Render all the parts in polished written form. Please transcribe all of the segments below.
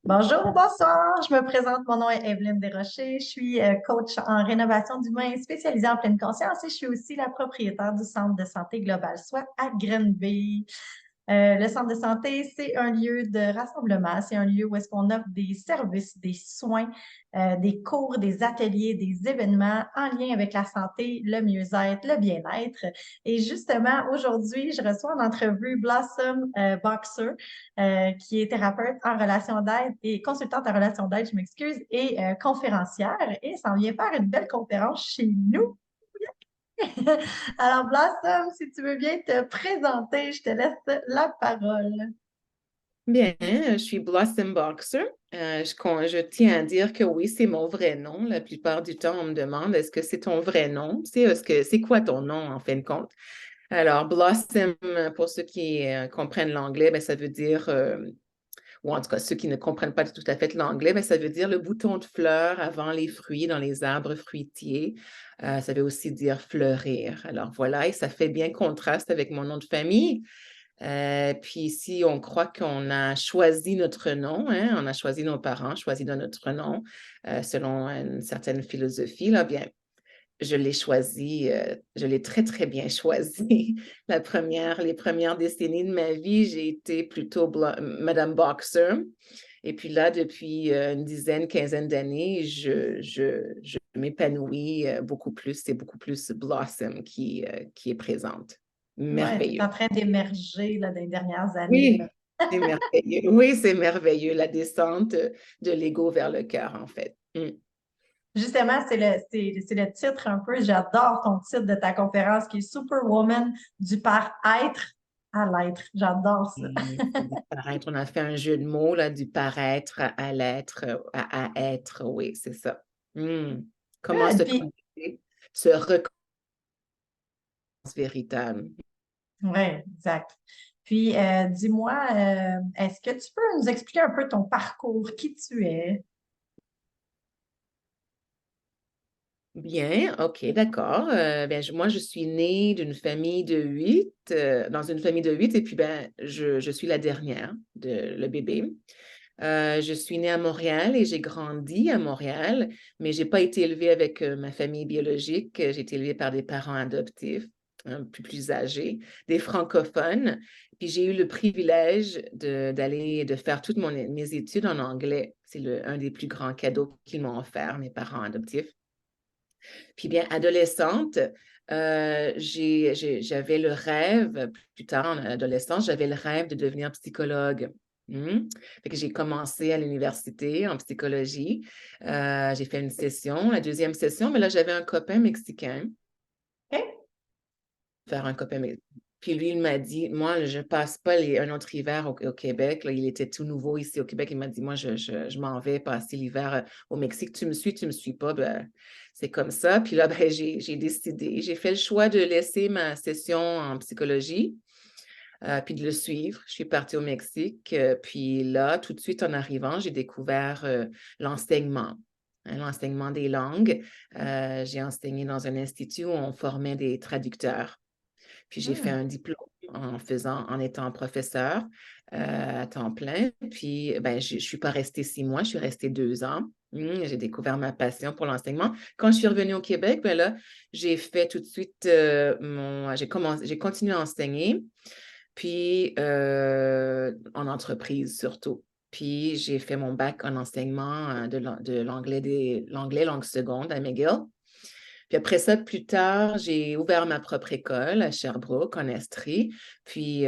Bonjour, bonsoir. Je me présente. Mon nom est Evelyne Desrochers. Je suis coach en rénovation d'humains spécialisée en pleine conscience et je suis aussi la propriétaire du Centre de santé Global Soi à Grenby. Le centre de santé, c'est un lieu de rassemblement. C'est un lieu où est-ce qu'on offre des services, des soins, des cours, des ateliers, des événements en lien avec la santé, le mieux-être, le bien-être. Et justement, aujourd'hui, je reçois en entrevue Blossom Boxer, qui est thérapeute en relation d'aide et consultante en relation d'aide, je m'excuse, et conférencière. Et ça en vient faire une belle conférence chez nous. Alors, Blossom, si tu veux bien te présenter, je te laisse la parole. Bien, je suis Blossom Boxer. Je tiens à dire que oui, c'est mon vrai nom. La plupart du temps, on me demande est-ce que c'est ton vrai nom? C'est quoi ton nom en fin de compte? Alors, Blossom, pour ceux qui comprennent l'anglais, ben, ça veut dire, ou en tout cas ceux qui ne comprennent pas tout à fait l'anglais, ben, ça veut dire le bouton de fleur avant les fruits dans les arbres fruitiers. Ça veut aussi dire fleurir. Alors voilà, et ça fait bien contraste avec mon nom de famille. Puis ici, on croit qu'on a choisi notre nom, hein, on a choisi nos parents, choisi notre nom selon une certaine philosophie. Là, bien, je l'ai choisi, je l'ai très, très bien choisi. Les premières décennies de ma vie, j'ai été plutôt Madame Boxer. Et puis là, depuis une dizaine, quinzaine d'années, je m'épanouis beaucoup plus. C'est beaucoup plus Blossom qui est présente. Ouais, tu es Merveilleux. en train d'émerger là, dans les dernières années. Là. Oui, c'est merveilleux. Oui, c'est merveilleux, la descente de l'ego vers le cœur, en fait. Mm. Justement, c'est le titre un peu, j'adore ton titre de ta conférence qui est Superwoman du par-être à l'être. J'adore ça. C'est du paraître. On a fait un jeu de mots, là, du paraître à l'être, à être. Oui, c'est ça. Mm. Comment Good. se Puis, connecter, se reconnaître véritable. ouais, exact. Puis, dis-moi, est-ce que tu peux nous expliquer un peu ton parcours, qui tu es? Bien, OK, d'accord. Ben, moi, je suis née d'une famille de huit, dans une famille de huit, et puis ben, je suis la dernière, le bébé. Je suis née à Montréal et j'ai grandi à Montréal, mais j'ai pas été élevée avec ma famille biologique. J'ai été élevée par des parents adoptifs, un peu plus âgés, des francophones. Puis j'ai eu le privilège de faire toutes mes études en anglais. C'est un des plus grands cadeaux qu'ils m'ont offert, mes parents adoptifs. Puis bien, adolescente, j'avais le rêve, plus tard en adolescence, j'avais le rêve de devenir psychologue. Fait que j'ai commencé à l'université en psychologie. J'ai fait une session, la deuxième session, mais là, j'avais un copain mexicain, OK? faire un copain mexicain. Puis lui, il m'a dit, moi, je ne passe pas un autre hiver au Québec. Là, il était tout nouveau ici au Québec. Il m'a dit, moi, je m'en vais passer l'hiver au Mexique. Tu me suis pas? Ben, c'est comme ça. Puis là, ben, j'ai décidé. J'ai fait le choix de laisser ma session en psychologie, puis de le suivre. Je suis partie au Mexique. Puis là, tout de suite en arrivant, j'ai découvert l'enseignement. Hein, l'enseignement des langues. J'ai enseigné dans un institut où on formait des traducteurs. Puis j'ai fait Hmm. un diplôme en étant professeur à temps plein. Puis ben, je ne suis pas restée 6 mois, je suis restée 2 ans. J'ai découvert ma passion pour l'enseignement. Quand je suis revenue au Québec, ben là, j'ai fait tout de suite j'ai continué à enseigner, puis en entreprise surtout. Puis j'ai fait mon bac en enseignement de l'anglais langue seconde à McGill. Puis après ça, plus tard, j'ai ouvert ma propre école à Sherbrooke, en Estrie. Puis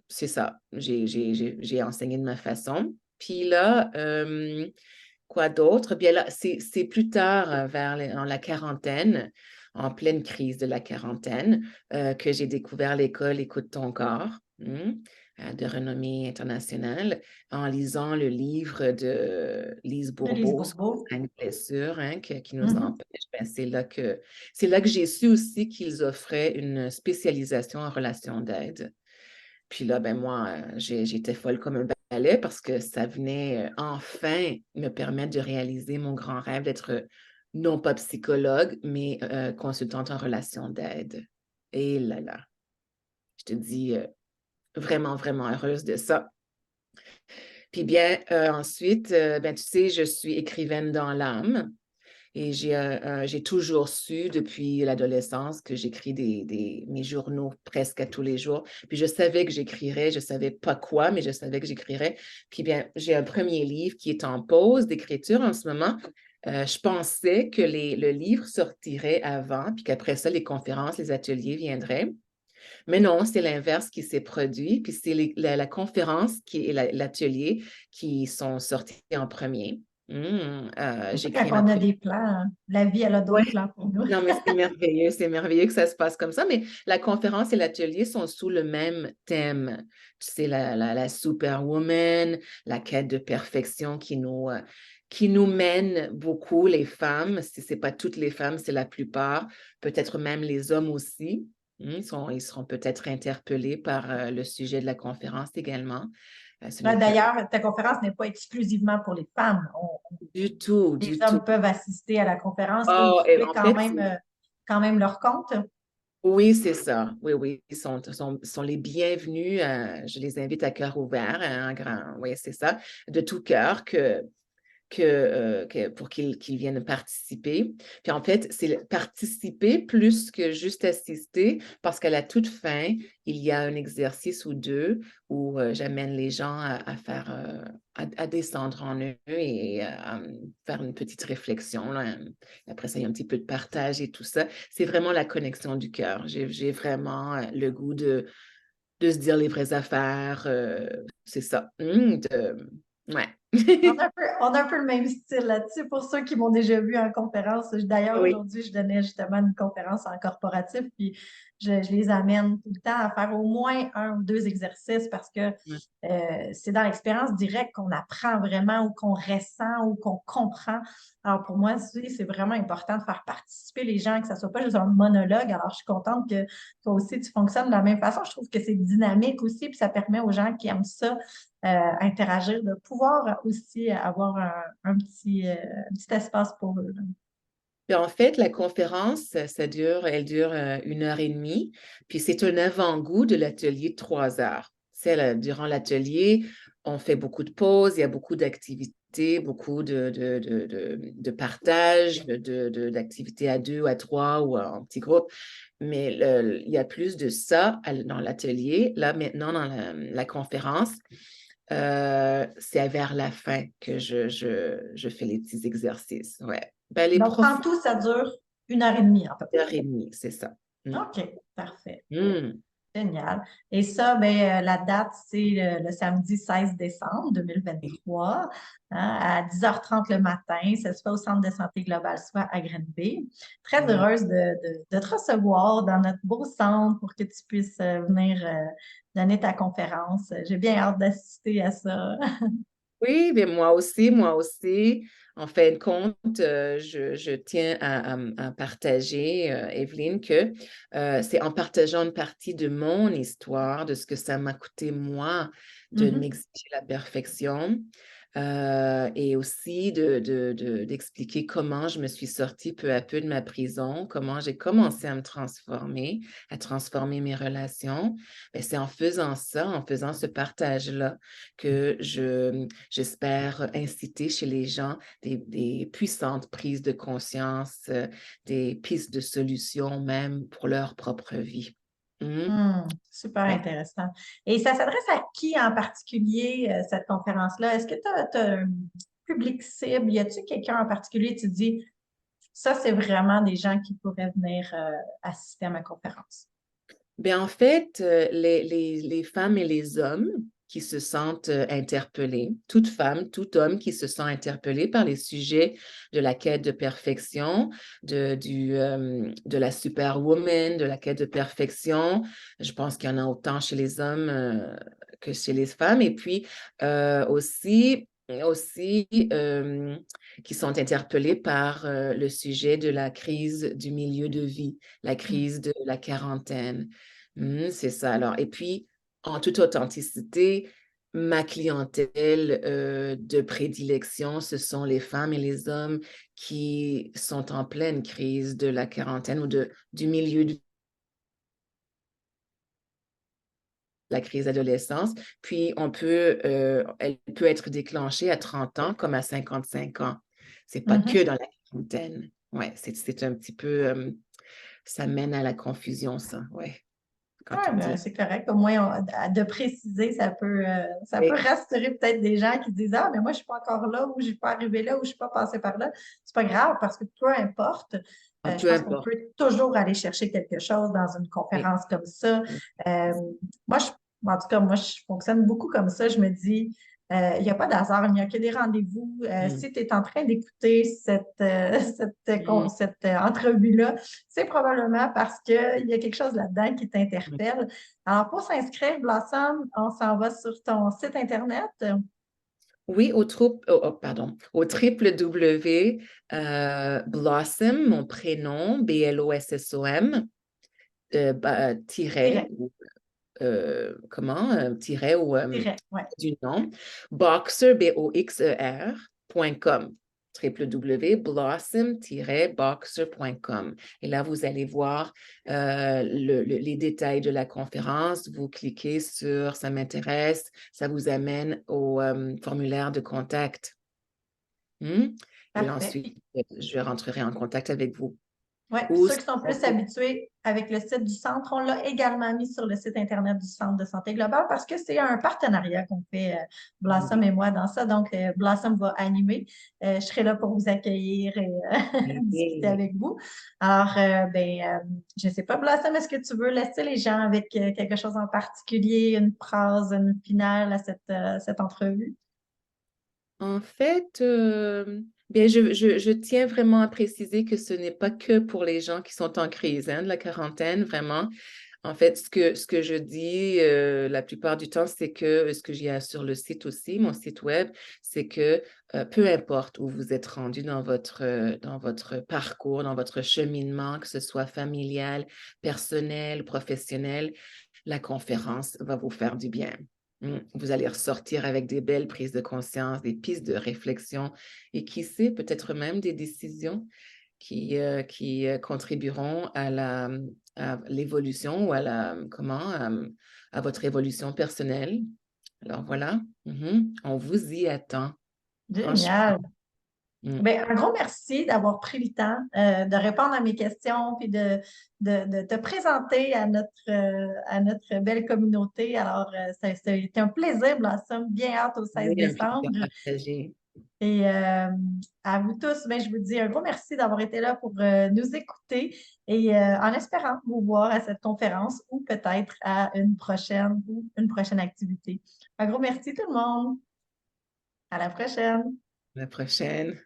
c'est ça, j'ai enseigné de ma façon. Puis là, quoi d'autre? Bien là, c'est plus tard, dans la quarantaine, en pleine crise de la quarantaine, que j'ai découvert l'école Écoute ton corps. De renommée internationale, en lisant le livre de Lise De Lise Bourbeau, Bourbeau. Cinq blessures, hein, qui nous Mhm. empêchent. Ben, c'est là que j'ai su aussi qu'ils offraient une spécialisation en relation d'aide. Puis là, ben moi, j'étais folle comme un balai parce que ça venait enfin me permettre de réaliser mon grand rêve d'être non pas psychologue, mais consultante en relation d'aide. Et là, je te dis vraiment, vraiment heureuse de ça. Puis bien, ensuite, ben, tu sais, je suis écrivaine dans l'âme. Et j'ai toujours su depuis l'adolescence que j'écris mes journaux presque à tous les jours. Puis je savais que j'écrirais, je savais pas quoi, mais je savais que j'écrirais. Puis bien, j'ai un premier livre qui est en pause d'écriture en ce moment. Je pensais que le livre sortirait avant, puis qu'après ça, les conférences, les ateliers viendraient. Mais non, c'est l'inverse qui s'est produit. Puis c'est la conférence et l'atelier qui sont sortis en premier. C'est ça J'ai créé quand ma on a première. des plans, hein. La vie, elle a Ouais. d'autres plans pour nous. Non, mais c'est merveilleux que ça se passe comme ça. Mais la conférence et l'atelier sont sous le même thème. Tu sais, la superwoman, la quête de perfection qui nous mène beaucoup, les femmes. Si ce n'est pas toutes les femmes, c'est la plupart. Peut-être même les hommes aussi. Ils seront peut-être interpellés par le sujet de la conférence également. Ce Là, n'est que d'ailleurs, ta conférence n'est pas exclusivement pour les femmes. du tout, Les du tout. hommes peuvent assister à la conférence et Oh, et trouver en fait, quand même leur compte. oui, c'est ça. Oui, oui, ils sont les bienvenus. Je les invite à cœur ouvert, un grand, oui, c'est ça, de tout cœur pour qu'ils viennent participer. Puis en fait, c'est participer plus que juste assister, parce qu'à la toute fin, il y a un exercice ou deux où j'amène les gens à faire, à descendre en eux et à faire une petite réflexion, là. Après ça, il y a un petit peu de partage et tout ça. C'est vraiment la connexion du cœur. J'ai vraiment le goût de se dire les vraies affaires. C'est ça. Ouais. On a un peu le même style là-dessus. Pour ceux qui m'ont déjà vu en conférence, d'ailleurs, Oui. aujourd'hui, je donnais justement une conférence en corporatif, puis je les amène tout le temps à faire au moins un ou deux exercices parce que c'est dans l'expérience directe qu'on apprend vraiment ou qu'on ressent ou qu'on comprend. Alors pour moi, c'est vraiment important de faire participer les gens, que ça ne soit pas juste un monologue. Alors je suis contente que toi aussi tu fonctionnes de la même façon. Je trouve que c'est dynamique aussi, puis ça permet aux gens qui aiment ça interagir, de pouvoir aussi avoir un petit espace pour eux, là. Puis en fait, la conférence, elle dure 1 heure et demie, puis c'est un avant-goût de l'atelier de 3 heures. C'est durant l'atelier, on fait beaucoup de pauses, il y a beaucoup d'activités, beaucoup de partage, d'activités à deux, à trois ou en petits groupes. Mais il y a plus de ça dans l'atelier. Là, maintenant, dans la conférence, c'est vers la fin que je fais les petits exercices. Ouais. Ben, les Donc, profs, en tout, ça dure 1 heure et demie à peu 1 heure et demie, c'est ça. près. OK, parfait. Mm. Génial. Et ça, ben, la date, c'est le samedi 16 décembre 2023, hein, à 10h30 le matin. Ça se fait au Centre de santé globale, soit à Grenby. Très Oui. heureuse de te recevoir dans notre beau centre pour que tu puisses venir donner ta conférence. J'ai bien hâte d'assister à ça. Oui, bien moi aussi, moi aussi. En fin de compte, je tiens à partager, Evelyne, que c'est en partageant une partie de mon histoire, de ce que ça m'a coûté moi de Mhm. m'exiger la perfection, et aussi d'expliquer comment je me suis sortie peu à peu de ma prison, comment j'ai commencé à me transformer, à transformer mes relations. Ben, c'est en faisant ça, en faisant ce partage-là, que j'espère inciter chez les gens des puissantes prises de conscience, des pistes de solutions même pour leur propre vie. Super Ouais. intéressant. Et ça s'adresse à qui en particulier, cette conférence-là? Est-ce que tu as un public cible? Y a-t-il quelqu'un en particulier, tu dis, ça, c'est vraiment des gens qui pourraient venir assister à ma conférence? Bien, en fait, les femmes et les hommes qui se sentent interpellés, toute femme, tout homme qui se sent interpellé par les sujets de la quête de perfection, de la superwoman, de la quête de perfection. Je pense qu'il y en a autant chez les hommes que chez les femmes. Et puis aussi qui sont interpellés par le sujet de la crise du milieu de vie, la crise de la quarantaine. C'est ça. Alors, et puis, en toute authenticité, ma clientèle de prédilection, ce sont les femmes et les hommes qui sont en pleine crise de la quarantaine ou du milieu de la crise d'adolescence. Puis, elle peut être déclenchée à 30 ans comme à 55 ans. C'est pas que dans la quarantaine. Ouais, c'est un petit peu, ça mène à la confusion, ça, ouais, Oui, quand on ben, dit. c'est correct. Au moins, de préciser, ça peut Oui, rassurer peut-être des gens qui disent ah, mais moi, je ne suis pas encore là, ou je ne suis pas arrivé là, ou je ne suis pas passé par là. C'est pas grave parce que peu importe, je peu pense qu'on importe. peut toujours aller chercher quelque chose dans une Oui. conférence comme ça. Euh, moi, en tout cas, moi, je fonctionne beaucoup comme ça. Je me dis, il n'y a pas d'hasard, il n'y a que des rendez-vous. Mm. Si tu es en train d'écouter Mm. cette entrevue-là, c'est probablement parce qu'il y a quelque chose là-dedans qui Oui. t'interpelle. Alors, pour s'inscrire, Blossom, on s'en va sur ton site Internet. Oui, pardon, au www, Blossom, mon prénom, Blossom, tiret, Tiret, tiret ou tiret, ouais. du nom, boxer, boxer.com, www.blossom-boxer.com. Et là, vous allez voir les détails de la conférence. Vous cliquez sur « Ça m'intéresse », ça vous amène au formulaire de contact. Et Parfait. ensuite, je rentrerai en contact avec vous. Oui, puis Ou ceux qui sont plus sinon, habitués avec le site du centre, on l'a également mis sur le site Internet du Centre de santé globale parce que c'est un partenariat qu'on fait, Blossom et moi, dans ça. Donc, Blossom va animer. Je serai là pour vous accueillir et discuter oui. avec vous. Alors, je ne sais pas, Blossom, est-ce que tu veux laisser les gens avec quelque chose en particulier, une phrase, une finale à cette entrevue? En fait, bien, je tiens vraiment à préciser que ce n'est pas que pour les gens qui sont en crise, hein, de la quarantaine, vraiment. En fait, ce que je dis la plupart du temps, c'est que ce que j'ai sur le site aussi, mon site web, c'est que peu importe où vous êtes rendu dans votre parcours, dans votre cheminement, que ce soit familial, personnel, professionnel, la conférence va vous faire du bien. Vous allez ressortir avec des belles prises de conscience, des pistes de réflexion et qui sait, peut-être même des décisions qui contribueront à l'évolution ou à votre évolution personnelle. Alors voilà, on vous y attend, franchement. Génial. Mm. Ben, un gros merci d'avoir pris le temps de répondre à mes questions puis de te présenter à notre belle communauté. Alors, ça a été un plaisir, Blossom. Bien hâte au 16 Oui, un plaisir décembre. partagé. Et à vous tous, ben, je vous dis un gros merci d'avoir été là pour nous écouter et en espérant vous voir à cette conférence ou peut-être à une prochaine activité. Un gros merci tout le monde. À la prochaine. À la prochaine.